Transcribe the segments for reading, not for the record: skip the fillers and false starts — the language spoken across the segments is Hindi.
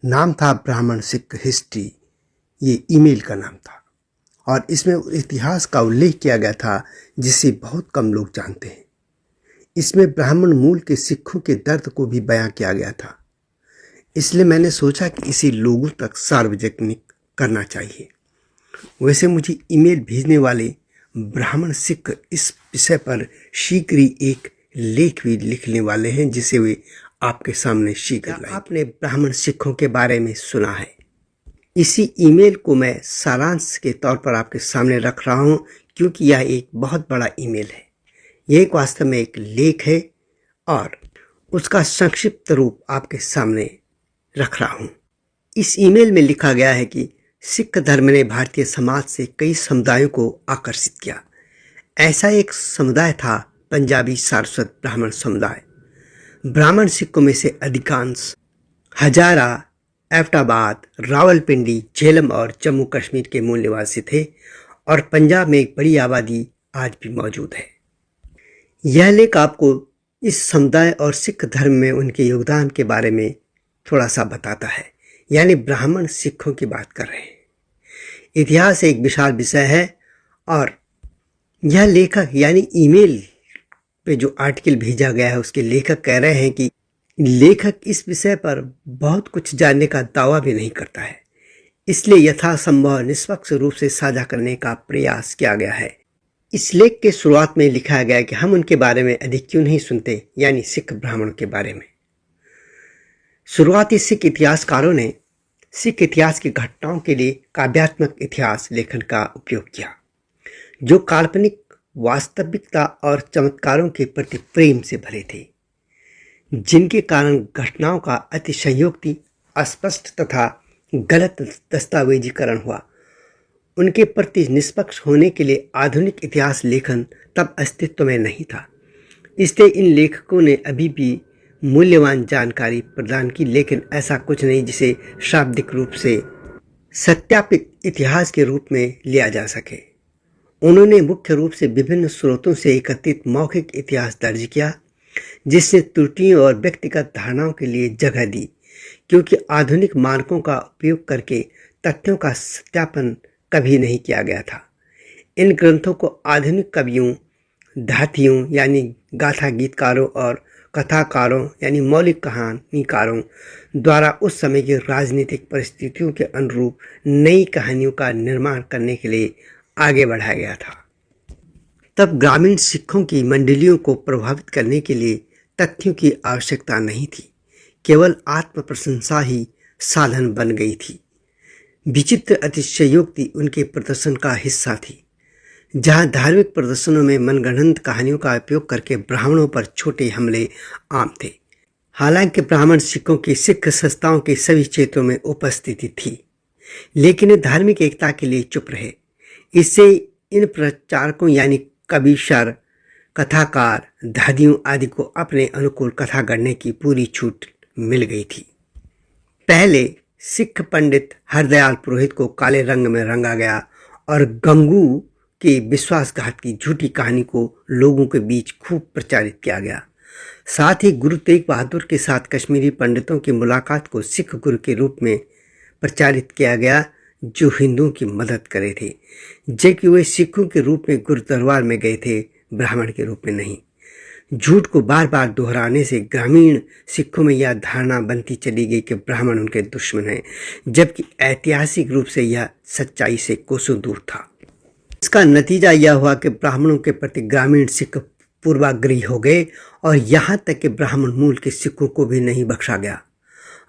नाम था ब्राह्मण सिख हिस्ट्री, ये ईमेल का नाम था और इसमें इतिहास का उल्लेख किया गया था जिसे बहुत कम लोग जानते हैं। इसमें ब्राह्मण मूल के सिखों के दर्द को भी बयां किया गया था, इसलिए मैंने सोचा कि इसे लोगों तक सार्वजनिक करना चाहिए। वैसे मुझे ईमेल भेजने वाले ब्राह्मण सिख इस विषय पर शीघ्र ही एक लेख भी लिखने वाले हैं जिसे वे आपके सामने शीघ्र लाएंगे। आपने ब्राह्मण सिखों के बारे में सुना है। इसी ईमेल को मैं सारांश के तौर पर आपके सामने रख रहा हूं क्योंकि यह एक बहुत बड़ा ईमेल है। यह एक वास्तव में एक लेख है और उसका संक्षिप्त रूप आपके सामने रख रहा हूं। इस ईमेल में लिखा गया है कि सिख धर्म ने भारतीय समाज से कई समुदायों को आकर्षित किया। ऐसा एक समुदाय था पंजाबी सारस्वत ब्राह्मण समुदाय। ब्राह्मण सिखों में से अधिकांश हजारा, एबटाबाद, रावलपिंडी, झेलम और जम्मू कश्मीर के मूल निवासी थे और पंजाब में एक बड़ी आबादी आज भी मौजूद है। यह लेख आपको इस समुदाय और सिख धर्म में उनके योगदान के बारे में थोड़ा सा बताता है, यानी ब्राह्मण सिखों की बात कर रहे हैं। इतिहास एक विशाल विषय है और यह लेखक यानी ईमेल पे जो आर्टिकल भेजा गया है उसके लेखक कह रहे हैं कि लेखक इस विषय पर बहुत कुछ जानने का दावा भी नहीं करता है, इसलिए यथासंभव निष्पक्ष रूप से साझा करने का प्रयास किया गया है। इस लेख के शुरुआत में लिखा गया है कि हम उनके बारे में अधिक क्यों नहीं सुनते, यानी सिख ब्राह्मणों के बारे में। शुरुआती सिख इतिहासकारों ने सिख इतिहास की घटनाओं के लिए काव्यात्मक इतिहास लेखन का उपयोग किया, जो काल्पनिक वास्तविकता और चमत्कारों के प्रति प्रेम से भरे थे, जिनके कारण घटनाओं का अतिशयोक्ति, अस्पष्ट तथा गलत दस्तावेजीकरण हुआ। उनके प्रति निष्पक्ष होने के लिए आधुनिक इतिहास लेखन तब अस्तित्व में नहीं था, इसलिए इन लेखकों ने अभी भी मूल्यवान जानकारी प्रदान की, लेकिन ऐसा कुछ नहीं जिसे शाब्दिक रूप से सत्यापित इतिहास के रूप में लिया जा सके। उन्होंने मुख्य रूप से विभिन्न स्रोतों से एकत्रित मौखिक इतिहास दर्ज किया, जिसने त्रुटियों और व्यक्तिगत धारणाओं के लिए जगह दी, क्योंकि आधुनिक मानकों का उपयोग करके तथ्यों का सत्यापन कभी नहीं किया गया था। इन ग्रंथों को आधुनिक कवियों, धातियों यानी गाथा गीतकारों और कथाकारों यानी मौलिक कहानीकारों द्वारा उस समय की राजनीतिक परिस्थितियों के अनुरूप नई कहानियों का निर्माण करने के लिए आगे बढ़ाया गया था। तब ग्रामीण सिखों की मंडलियों को प्रभावित करने के लिए तथ्यों की आवश्यकता नहीं थी, केवल आत्म प्रशंसा ही साधन बन गई थी। विचित्र अतिशयोक्ति उनके प्रदर्शन का हिस्सा थी, जहां धार्मिक प्रदर्शनों में मनगढ़ंत कहानियों का उपयोग करके ब्राह्मणों पर छोटे हमले आम थे। हालांकि ब्राह्मण सिखों की सिख संस्थाओं के सभी क्षेत्रों में उपस्थिति थी, लेकिन धार्मिक एकता के लिए चुप रहे। इससे इन प्रचारकों यानी कवि, शर, कथाकार, दादियों आदि को अपने अनुकूल कथा गढ़ने की पूरी छूट मिल गई थी। पहले सिख पंडित हरदयाल पुरोहित को काले रंग में रंगा गया और गंगू के विश्वासघात की झूठी कहानी को लोगों के बीच खूब प्रचारित किया गया। साथ ही गुरु तेग बहादुर के साथ कश्मीरी पंडितों की मुलाकात को सिख गुरु के रूप में प्रचारित किया गया, जो हिंदुओं की मदद करे थे, जबकि वे सिखों के रूप में गुरु दरबार में गए थे, ब्राह्मण के रूप में नहीं। झूठ को बार बार दोहराने से ग्रामीण सिखों में यह धारणा बनती चली गई कि ब्राह्मण उनके दुश्मन हैं, जबकि ऐतिहासिक रूप से यह सच्चाई से कोसों दूर था। इसका नतीजा यह हुआ कि ब्राह्मणों के प्रति ग्रामीण सिख पूर्वाग्रही हो गए और यहाँ तक कि ब्राह्मण मूल के सिखों को भी नहीं बख्शा गया।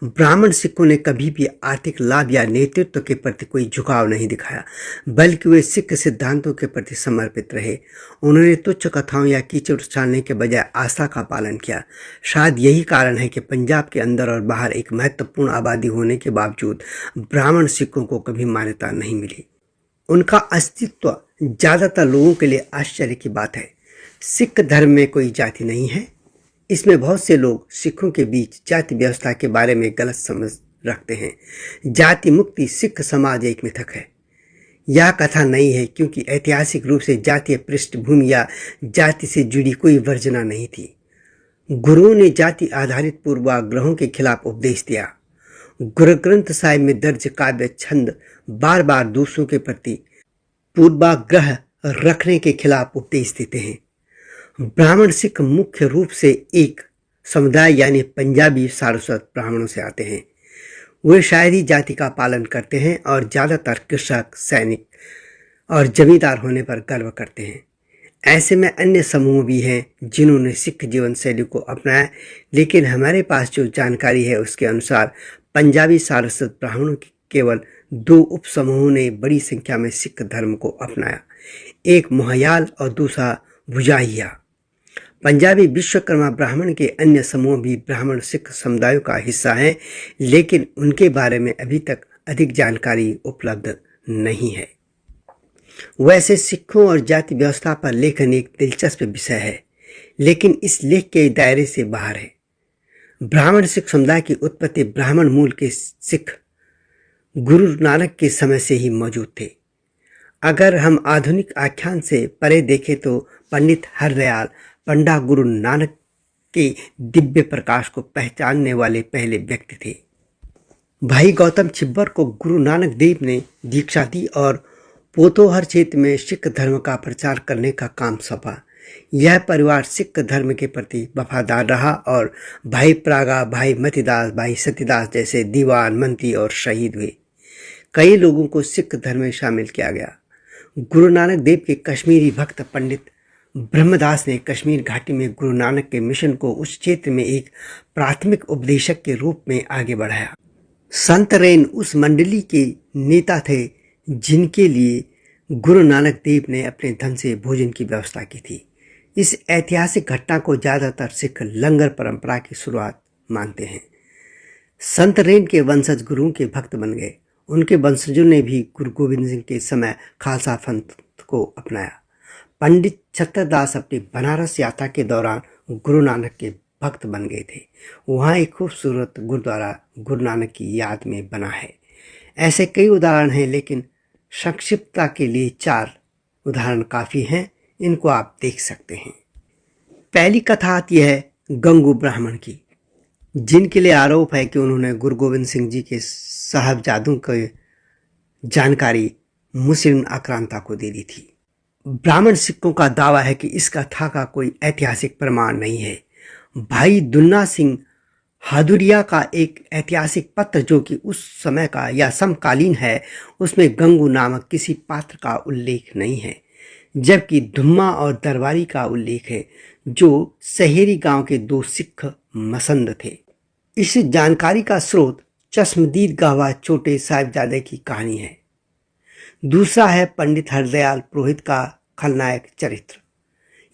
ब्राह्मण सिखों ने कभी भी आर्थिक लाभ या नेतृत्व के प्रति कोई झुकाव नहीं दिखाया, बल्कि वे सिख सिद्धांतों के प्रति समर्पित रहे। उन्होंने तुच्छ कथाओं या कीचड़ उछालने के बजाय आस्था का पालन किया। शायद यही कारण है कि पंजाब के अंदर और बाहर एक महत्वपूर्ण आबादी होने के बावजूद ब्राह्मण सिखों को कभी मान्यता नहीं मिली। उनका अस्तित्व ज़्यादातर लोगों के लिए आश्चर्य की बात है। सिख धर्म में कोई जाति नहीं है। इसमें बहुत से लोग सिखों के बीच जाति व्यवस्था के बारे में गलत समझ रखते हैं। जाति मुक्ति सिख समाज एक मिथक है। यह कथा नहीं है, क्योंकि ऐतिहासिक रूप से जातीय पृष्ठभूमि या जाति से जुड़ी कोई वर्जना नहीं थी। गुरुओं ने जाति आधारित पूर्वाग्रहों के खिलाफ उपदेश दिया। गुरु ग्रंथ साहिब में दर्ज काव्य छंद बार बार दूसरों के प्रति पूर्वाग्रह रखने के खिलाफ उपदेश देते हैं। ब्राह्मण सिख मुख्य रूप से एक समुदाय यानी पंजाबी सारस्वत ब्राह्मणों से आते हैं। वे शायरी जाति का पालन करते हैं और ज़्यादातर कृषक, सैनिक और जमींदार होने पर गर्व करते हैं। ऐसे में अन्य समूह भी हैं जिन्होंने सिख जीवन शैली को अपनाया, लेकिन हमारे पास जो जानकारी है उसके अनुसार पंजाबी सारस्वत ब्राह्मणों के केवल 2 उप समूहों ने बड़ी संख्या में सिख धर्म को अपनाया, एक मोहयाल और दूसरा भुजाहिया। पंजाबी विश्वकर्मा ब्राह्मण के अन्य समूह भी ब्राह्मण सिख समुदायों का हिस्सा हैं, लेकिन उनके बारे में अभी तक अधिक जानकारी उपलब्ध नहीं है। वैसे सिखों और जाति व्यवस्था पर लेखन एक दिलचस्प विषय है, लेकिन इस लेख के दायरे से बाहर है। ब्राह्मण सिख समुदाय की उत्पत्ति ब्राह्मण मूल के सिख गुरु नानक के समय से ही मौजूद थे। अगर हम आधुनिक आख्यान से परे देखें तो पंडित हरदयाल पंडा गुरु नानक के दिव्य प्रकाश को पहचानने वाले पहले व्यक्ति थे। भाई गौतम छिब्बर को गुरु नानक देव ने दीक्षा दी और पोतोहर क्षेत्र में सिख धर्म का प्रचार करने का काम सौंपा। यह परिवार सिख धर्म के प्रति वफादार रहा और भाई प्रागा, भाई मतीदास, भाई सतीदास जैसे दीवान, मंत्री और शहीद हुए। कई लोगों को सिख धर्म में शामिल किया गया। गुरु नानक देव के कश्मीरी भक्त पंडित ब्रह्मदास ने कश्मीर घाटी में गुरु नानक के मिशन को उस क्षेत्र में एक प्राथमिक उपदेशक के रूप में आगे बढ़ाया। संत रेन उस मंडली के नेता थे जिनके लिए गुरु नानक देव ने अपने धन से भोजन की व्यवस्था की थी। इस ऐतिहासिक घटना को ज़्यादातर सिख लंगर परंपरा की शुरुआत मानते हैं। संत रेन के वंशज गुरुओं के भक्त बन गए। उनके वंशजों ने भी गुरु गोविंद सिंह के समय खालसा पंथ को अपनाया। पंडित छत्रदास अपनी बनारस यात्रा के दौरान गुरु नानक के भक्त बन गए थे। वहाँ एक खूबसूरत गुरुद्वारा गुरु नानक की याद में बना है। ऐसे कई उदाहरण हैं, लेकिन संक्षिप्तता के लिए 4 उदाहरण काफ़ी हैं। इनको आप देख सकते हैं। पहली कथा आती है गंगू ब्राह्मण की, जिनके लिए आरोप है कि उन्होंने गुरु गोविंद सिंह जी के साहबजादों की जानकारी मुस्लिम आक्रांता को दे दी थी। ब्राह्मण सिखों का दावा है कि इस कथा का कोई ऐतिहासिक प्रमाण नहीं है। भाई दुन्ना सिंह हादुरिया का एक ऐतिहासिक पत्र जो कि उस समय का या समकालीन है, उसमें गंगू नामक किसी पात्र का उल्लेख नहीं है, जबकि धुम्मा और दरबारी का उल्लेख है, जो सहेरी गांव के 2 सिख मसंद थे। इस जानकारी का स्रोत चश्मदीद गवाह छोटे साहिबजादे की कहानी है। दूसरा है पंडित हरदयाल पुरोहित का खलनायक चरित्र।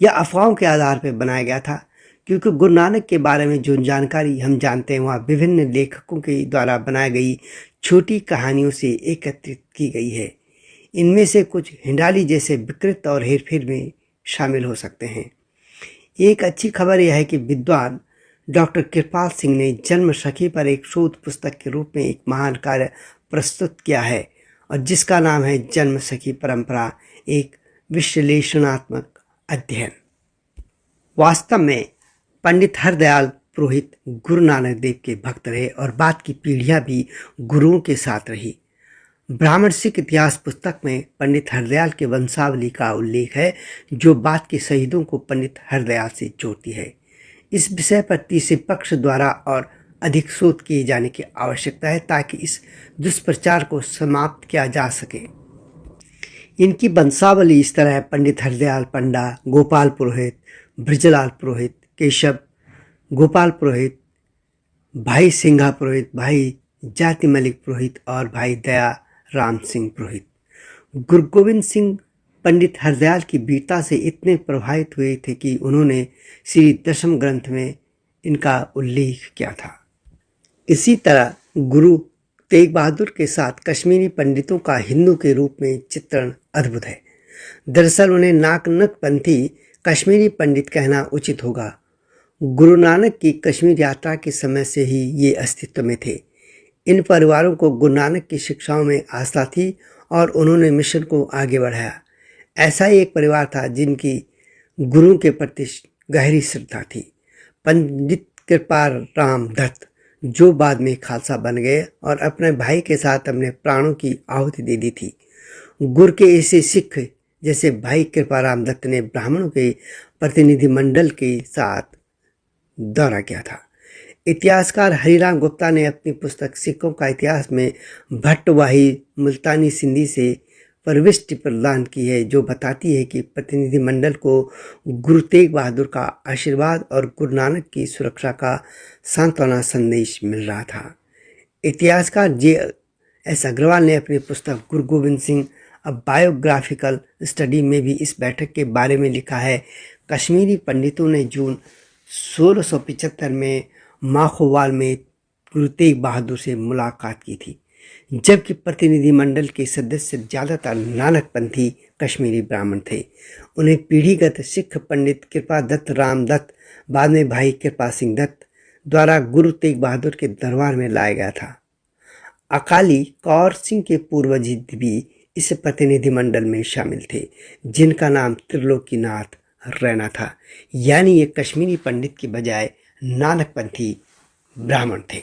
यह अफवाहों के आधार पर बनाया गया था, क्योंकि गुरु नानक के बारे में जो जानकारी हम जानते हैं वह विभिन्न लेखकों के द्वारा बनाई गई छोटी कहानियों से एकत्रित की गई है। इनमें से कुछ हिंडाली जैसे विकृत और हेरफेर में शामिल हो सकते हैं। एक अच्छी खबर यह है कि विद्वान डॉक्टर कृपाल सिंह ने जन्म सखी पर एक शोध पुस्तक के रूप में एक महान कार्य प्रस्तुत किया है, और जिसका नाम है जन्म सखी परंपरा, एक विश्लेषणात्मक अध्ययन। वास्तव में पंडित हरदयाल पुरोहित गुरु नानक देव के भक्त रहे और बाद की पीढ़ियां भी गुरुओं के साथ रही। ब्राह्मण सिख इतिहास पुस्तक में पंडित हरदयाल के वंशावली का उल्लेख है, जो बाद के शहीदों को पंडित हरदयाल से जोड़ती है। इस विषय पर तीसरे पक्ष द्वारा और अधिक शोध किए जाने की आवश्यकता है, ताकि इस दुष्प्रचार को समाप्त किया जा सके। इनकी वंशावली इस तरह है: पंडित हरदयाल पंडा, गोपाल पुरोहित, ब्रजलाल पुरोहित, केशव गोपाल पुरोहित, भाई सिंघा पुरोहित, भाई जाति मलिक पुरोहित और भाई दया राम सिंह पुरोहित। गुरु गोविंद सिंह पंडित हरदयाल की वीरता से इतने प्रभावित हुए थे कि उन्होंने श्री दशम ग्रंथ में इनका उल्लेख किया था। इसी तरह गुरु तेग बहादुर के साथ कश्मीरी पंडितों का हिंदू के रूप में चित्रण अद्भुत है। दरअसल उन्हें नानक पंथी कश्मीरी पंडित कहना उचित होगा। गुरु नानक की कश्मीर यात्रा के समय से ही ये अस्तित्व में थे। इन परिवारों को गुरु नानक की शिक्षाओं में आस्था थी और उन्होंने मिशन को आगे बढ़ाया। ऐसा ही एक परिवार था जिनकी गुरु के प्रति गहरी श्रद्धा थी। पंडित कृपाल राम दत्त, जो बाद में खालसा बन गए और अपने भाई के साथ अपने प्राणों की आहुति दे दी थी। गुर के ऐसे सिख जैसे भाई कृपाराम दत्त ने ब्राह्मणों के प्रतिनिधिमंडल के साथ दौरा किया था। इतिहासकार हरिराम गुप्ता ने अपनी पुस्तक सिखों का इतिहास में भट्टवाही मुल्तानी सिंधी से प्रविष्टि प्रदान की है, जो बताती है कि प्रतिनिधिमंडल को गुरु तेग बहादुर का आशीर्वाद और गुरु नानक की सुरक्षा का सांत्वना संदेश मिल रहा था। इतिहासकार J.S. अग्रवाल ने अपनी पुस्तक गुरु गोविंद सिंह अ बायोग्राफिकल स्टडी में भी इस बैठक के बारे में लिखा है। कश्मीरी पंडितों ने जून 1675 में माखोवाल में गुरु तेग बहादुर से मुलाकात की थी, जबकि प्रतिनिधिमंडल के सदस्य ज़्यादातर नानकपंथी कश्मीरी ब्राह्मण थे। उन्हें पीढ़ीगत सिख पंडित कृपा दत्त राम दत्त, बाद में भाई कृपा सिंह दत्त द्वारा गुरु तेग बहादुर के दरबार में लाया गया था। अकाली कौर सिंह के पूर्वज भी इस प्रतिनिधिमंडल में शामिल थे, जिनका नाम त्रिलोकीनाथ रैना था, यानी ये कश्मीरी पंडित की बजाय नानकपंथी ब्राह्मण थे।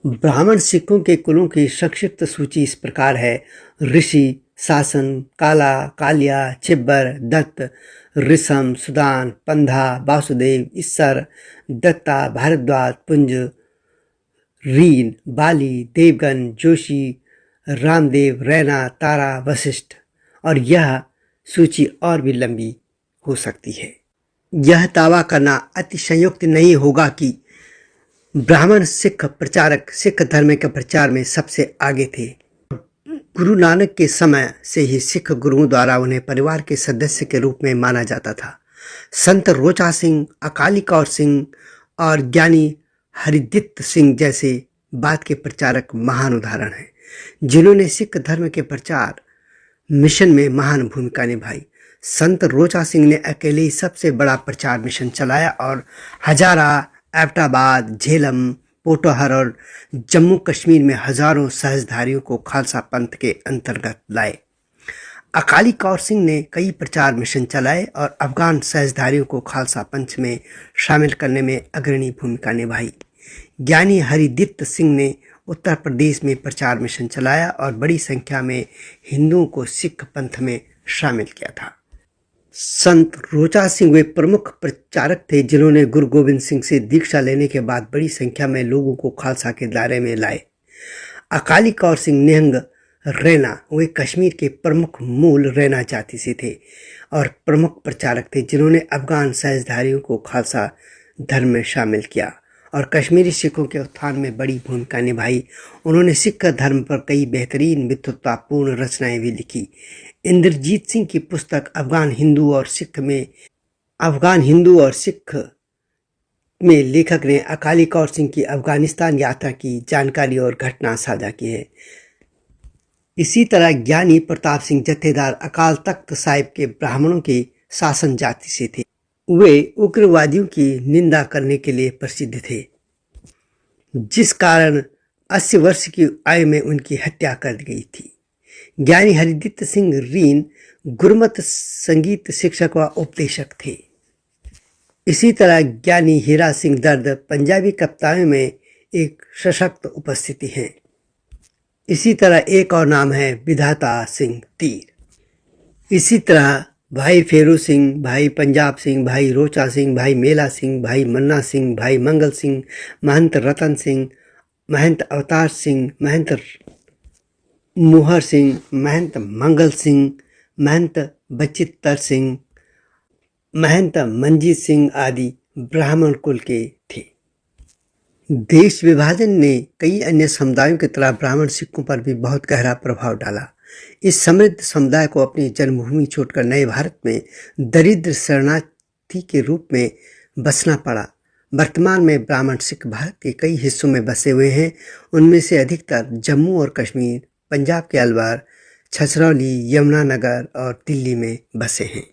ब्राह्मण सिखों के कुलों की संक्षिप्त सूची इस प्रकार है: ऋषि, शासन, काला, कालिया, छिब्बर, दत्त, ऋषम, सुदान, पंधा, वासुदेव, ईसर, दत्ता, भारद्वाज, पुंज, रीन, बाली, देवगन, जोशी, रामदेव, रैना, तारा, वशिष्ठ, और यह सूची और भी लंबी हो सकती है। यह दावा करना अतिशयोक्ति नहीं होगा कि ब्राह्मण सिख प्रचारक सिख धर्म के प्रचार में सबसे आगे थे। गुरु नानक के समय से ही सिख गुरुओं द्वारा उन्हें परिवार के सदस्य के रूप में माना जाता था। संत रोचा सिंह, अकाली कौर सिंह और ज्ञानी हरिदित्त सिंह जैसे बात के प्रचारक महान उदाहरण हैं, जिन्होंने सिख धर्म के प्रचार मिशन में महान भूमिका निभाई। संत रोचा सिंह ने अकेले ही सबसे बड़ा प्रचार मिशन चलाया और हजारा, एबटाबाद, झेलम, पोटोहर और जम्मू कश्मीर में हजारों सहजधारियों को खालसा पंथ के अंतर्गत लाए। अकाली कौर सिंह ने कई प्रचार मिशन चलाए और अफगान सहजधारियों को खालसा पंथ में शामिल करने में अग्रणी भूमिका निभाई। ज्ञानी हरिदित्त सिंह ने उत्तर प्रदेश में प्रचार मिशन चलाया और बड़ी संख्या में हिंदुओं को सिख पंथ में शामिल किया था। संत रोचा सिंह वे प्रमुख प्रचारक थे जिन्होंने गुरु गोविंद सिंह से दीक्षा लेने के बाद बड़ी संख्या में लोगों को खालसा के दायरे में लाए। अकाली कौर सिंह निहंग रैना वे कश्मीर के प्रमुख मूल रैना जाति से थे और प्रमुख प्रचारक थे जिन्होंने अफगान सहजधारियों को खालसा धर्म में शामिल किया और कश्मीरी सिखों के उत्थान में बड़ी भूमिका निभाई। उन्होंने सिख धर्म पर कई बेहतरीन विद्वत्तापूर्ण रचनाएं भी लिखी। इंद्रजीत सिंह की पुस्तक अफगान हिंदू और सिख में लेखक ने अकाली कौर सिंह की अफगानिस्तान यात्रा की जानकारी और घटना साझा की है। इसी तरह ज्ञानी प्रताप सिंह जत्थेदार अकाल तख्त साहिब के ब्राह्मणों के शासन जाति से थे। वे उग्रवादियों की निंदा करने के लिए प्रसिद्ध थे, जिस कारण 80 वर्ष की आयु में उनकी हत्या कर दी गई थी। ज्ञानी हरिदित्त सिंह रीन गुरमत संगीत शिक्षक व उपदेशक थे। इसी तरह ज्ञानी हीरा सिंह दर्द पंजाबी कविताओं में एक सशक्त उपस्थिति है। इसी तरह एक और नाम है विधाता सिंह तीर। इसी तरह भाई फेरू सिंह, भाई पंजाब सिंह, भाई रोचा सिंह, भाई मेला सिंह, भाई मन्ना सिंह, भाई मंगल सिंह, महंत रतन सिंह, महंत अवतार सिंह, महंत मुहर सिंह, महंत मंगल सिंह, महंत बचित्तर सिंह, महंत मंजीत सिंह आदि ब्राह्मण कुल के थे। देश विभाजन ने कई अन्य समुदायों की तरह ब्राह्मण सिखों पर भी बहुत गहरा प्रभाव डाला। इस समृद्ध समुदाय को अपनी जन्मभूमि छोड़कर नए भारत में दरिद्र शरणार्थी के रूप में बसना पड़ा। वर्तमान में ब्राह्मण सिख भारत के कई हिस्सों में बसे हुए हैं। उनमें से अधिकतर जम्मू और कश्मीर, पंजाब के अलवर, छछरौली, यमुनानगर और दिल्ली में बसे हैं।